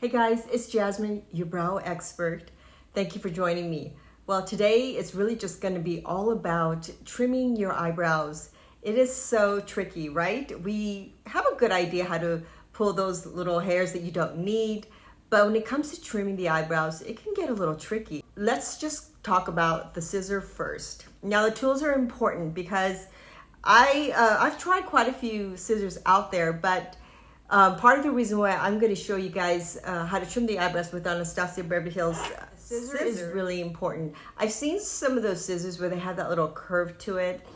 Hey guys, it's Jasmine, your brow expert. Thank you for joining me. Well, today it's really just going to be all about trimming your eyebrows. It is so tricky, right? We have a good idea how to pull those little hairs that you don't need, but when it comes to trimming the eyebrows, it can get a little tricky. Let's just talk about the scissor first. Now, the tools are important because I've tried quite a few scissors out there, but part of the reason why I'm going to show you guys how to trim the eyebrows with Anastasia Beverly Hills scissor is really important. I've seen some of those scissors where they have that little curve to it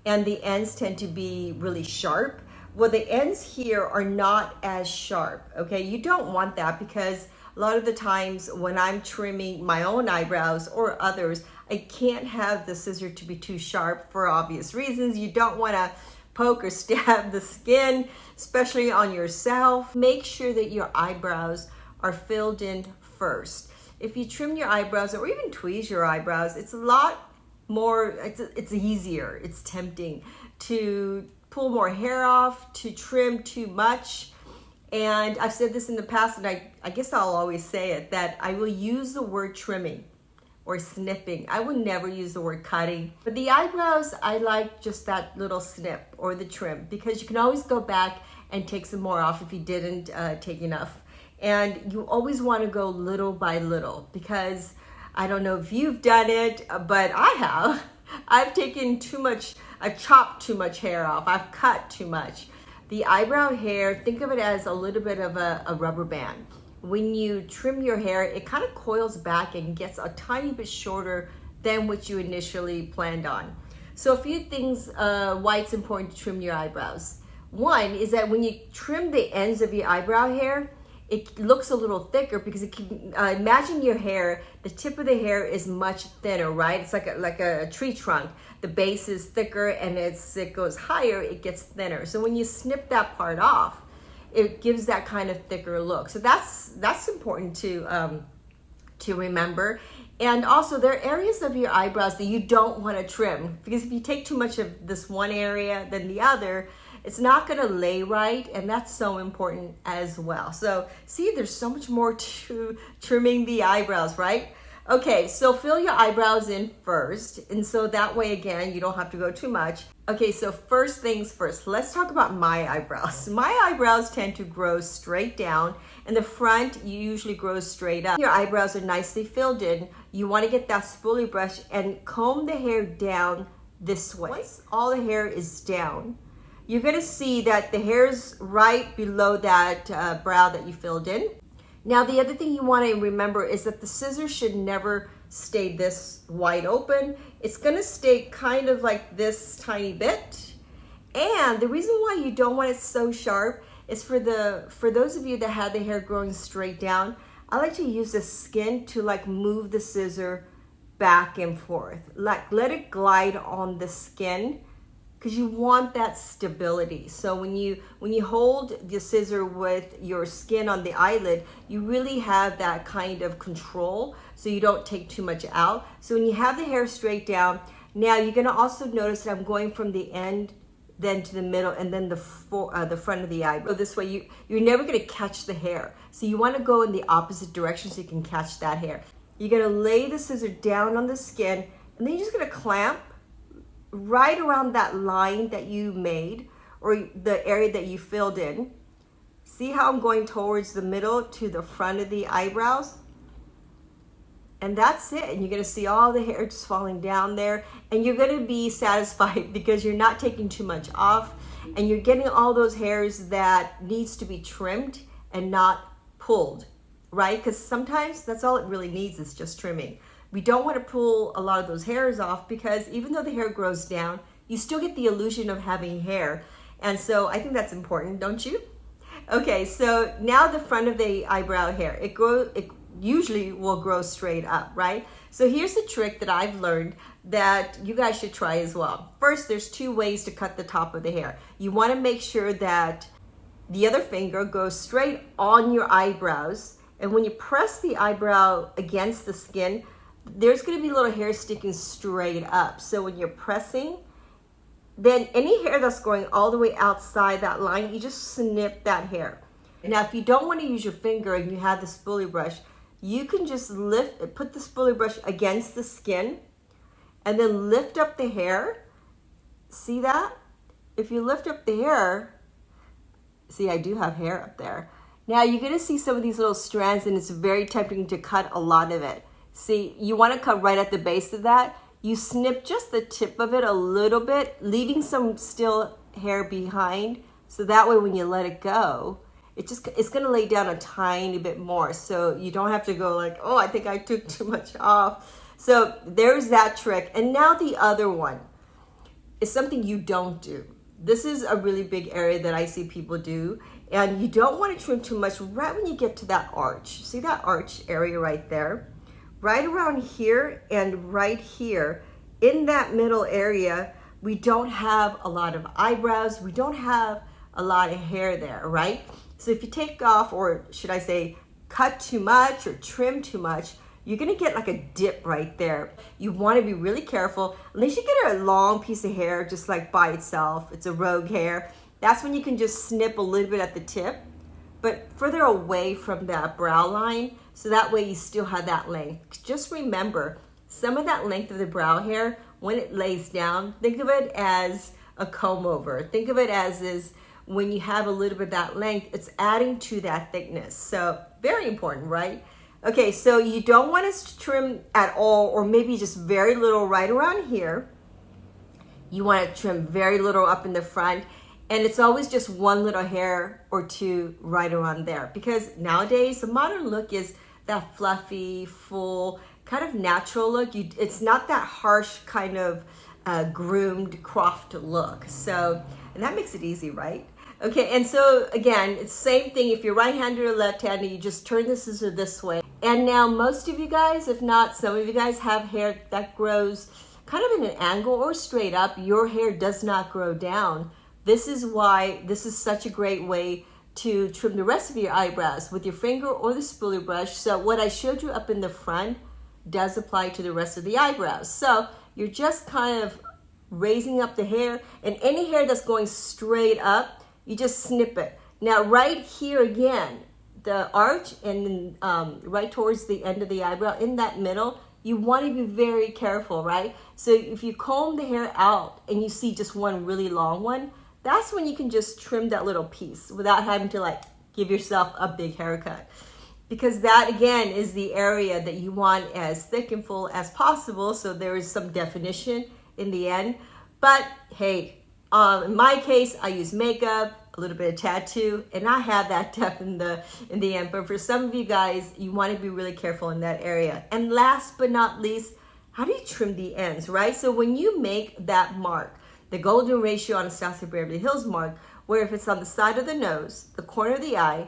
and the ends tend to be really sharp. Well, the ends here are not as sharp, okay? You don't want that because a lot of the times when I'm trimming my own eyebrows or others, I can't have the scissor to be too sharp for obvious reasons. You don't want to poke or stab the skin, especially on yourself. Make sure that your eyebrows are filled in first. If you trim your eyebrows or even tweeze your eyebrows, it's a lot more, it's easier, it's tempting to pull more hair off, to trim too much. And I've said this in the past, and I guess I'll always say it, that I will use the word trimming or snipping. I will never use the word cutting. But the eyebrows, I like just that little snip or the trim because you can always go back and take some more off if you didn't take enough. And you always want to go little by little because I don't know if you've done it, but I have. I've taken too much, I've chopped too much hair off. I've cut too much. The eyebrow hair, think of it as a little bit of a rubber band. When you trim your hair, it kind of coils back and gets a tiny bit shorter than what you initially planned on. So a few things why it's important to trim your eyebrows. One is that when you trim the ends of your eyebrow hair, it looks a little thicker because it can, imagine your hair, the tip of the hair is much thinner, right? It's like a tree trunk. The base is thicker and as it goes higher, it gets thinner. So when you snip that part off, it gives that kind of thicker look. So that's important to remember. And also there are areas of your eyebrows that you don't want to trim because if you take too much of this one area than the other, it's not going to lay right, and that's so important as well. So see, there's so much more to trimming the eyebrows, right? Okay, so fill your eyebrows in first, and so that way, again, you don't have to go too much. Okay, so first things first, let's talk about my eyebrows. My eyebrows tend to grow straight down, and the front usually grows straight up. Your eyebrows are nicely filled in. You want to get that spoolie brush and comb the hair down this way. Once all the hair is down, you're going to see that the hair's right below that brow that you filled in. Now, the other thing you want to remember is that the scissors should never stay this wide open. It's going to stay kind of like this tiny bit. And the reason why you don't want it so sharp is for those of you that have the hair growing straight down, I like to use the skin to like move the scissor back and forth. Like let it glide on the skin because you want that stability. So when you hold the scissor with your skin on the eyelid, you really have that kind of control so you don't take too much out. So when you have the hair straight down, now you're gonna also notice that I'm going from the end then to the middle and then the front of the eyebrow. This way you're never gonna catch the hair. So you wanna go in the opposite direction so you can catch that hair. You're gonna lay the scissor down on the skin and then you're just gonna clamp right around that line that you made or the area that you filled in. See how I'm going towards the middle to the front of the eyebrows? And that's it. And you're gonna see all the hair just falling down there and you're gonna be satisfied because you're not taking too much off and you're getting all those hairs that needs to be trimmed and not pulled, right? Because sometimes that's all it really needs is just trimming. We don't want to pull a lot of those hairs off because even though the hair grows down, you still get the illusion of having hair. And so I think that's important, don't you? Okay, so now the front of the eyebrow hair, it usually will grow straight up, right? So here's a trick that I've learned that you guys should try as well. First, there's two ways to cut the top of the hair. You want to make sure that the other finger goes straight on your eyebrows. And when you press the eyebrow against the skin, there's going to be little hair sticking straight up. So when you're pressing, then any hair that's going all the way outside that line, you just snip that hair. Now, if you don't want to use your finger and you have the spoolie brush, you can just put the spoolie brush against the skin and then lift up the hair. See that? If you lift up the hair, see, I do have hair up there. Now you're gonna see some of these little strands, and it's very tempting to cut a lot of it. See, you wanna cut right at the base of that. You snip just the tip of it a little bit, leaving some still hair behind. So that way when you let it go, it's gonna lay down a tiny bit more. So you don't have to go like, oh, I think I took too much off. So there's that trick. And now the other one is something you don't do. This is a really big area that I see people do. And you don't want to trim too much right when you get to that arch. See that arch area right there? Right around here and right here, in that middle area, we don't have a lot of eyebrows. We don't have a lot of hair there, right? So if you take off, or should I say, cut too much or trim too much, you're gonna get like a dip right there. You wanna be really careful. Unless you get a long piece of hair just like by itself, it's a rogue hair, that's when you can just snip a little bit at the tip, but further away from that brow line, so that way you still have that length. Just remember, some of that length of the brow hair, when it lays down, think of it as a comb over. Think of it as is when you have a little bit of that length, it's adding to that thickness. So very important, right? Okay, so you don't want us to trim at all, or maybe just very little right around here. You want to trim very little up in the front, and it's always just one little hair or two right around there, because nowadays the modern look is that fluffy, full, kind of natural look. It's not that harsh kind of groomed, coiffed look. So, and that makes it easy, right? Okay, and so again, it's the same thing. If you're right-handed or left-handed, you just turn the scissor this way. And now most of you guys, if not some of you guys, have hair that grows kind of in an angle or straight up. Your hair does not grow down. This is why this is such a great way to trim the rest of your eyebrows with your finger or the spoolie brush. So what I showed you up in the front does apply to the rest of the eyebrows. So you're just kind of raising up the hair, and any hair that's going straight up, you just snip it. Now right here again, the arch, and then right towards the end of the eyebrow, in that middle, you want to be very careful, right? So if you comb the hair out and you see just one really long one, that's when you can just trim that little piece without having to like give yourself a big haircut. Because that again is the area that you want as thick and full as possible, so there is some definition in the end. But hey, in my case, I use makeup, a little bit of tattoo, and I have that depth in the end. But for some of you guys, you want to be really careful in that area. And last but not least, how do you trim the ends, right? So when you make that mark, the golden ratio Anastasia Beverly Hills mark, where if it's on the side of the nose, the corner of the eye,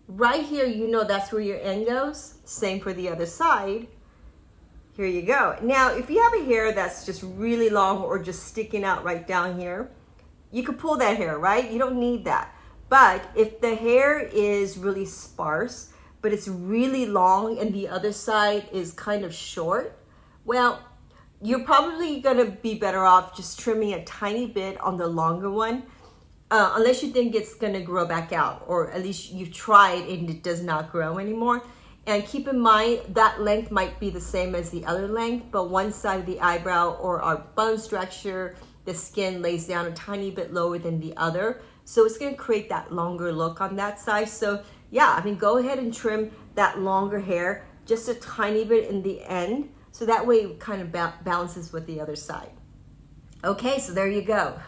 right here, you know that's where your end goes. Same for the other side. Here you go. Now, if you have a hair that's just really long or just sticking out right down here, you could pull that hair, right? You don't need that. But if the hair is really sparse, but it's really long and the other side is kind of short, well, you're probably gonna be better off just trimming a tiny bit on the longer one, unless you think it's gonna grow back out, or at least you've tried and it does not grow anymore. And keep in mind that length might be the same as the other length, but one side of the eyebrow or our bone structure, the skin lays down a tiny bit lower than the other. So it's gonna create that longer look on that side. So yeah, I mean, go ahead and trim that longer hair just a tiny bit in the end, so that way it kind of balances with the other side. Okay, so there you go.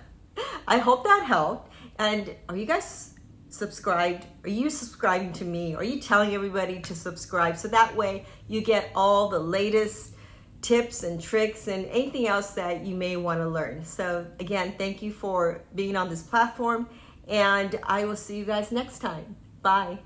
I hope that helped. And are you guys subscribed? Are you subscribing to me? Are you telling everybody to subscribe? So that way you get all the latest tips and tricks and anything else that you may want to learn. So again, thank you for being on this platform, and I will see you guys next time. Bye.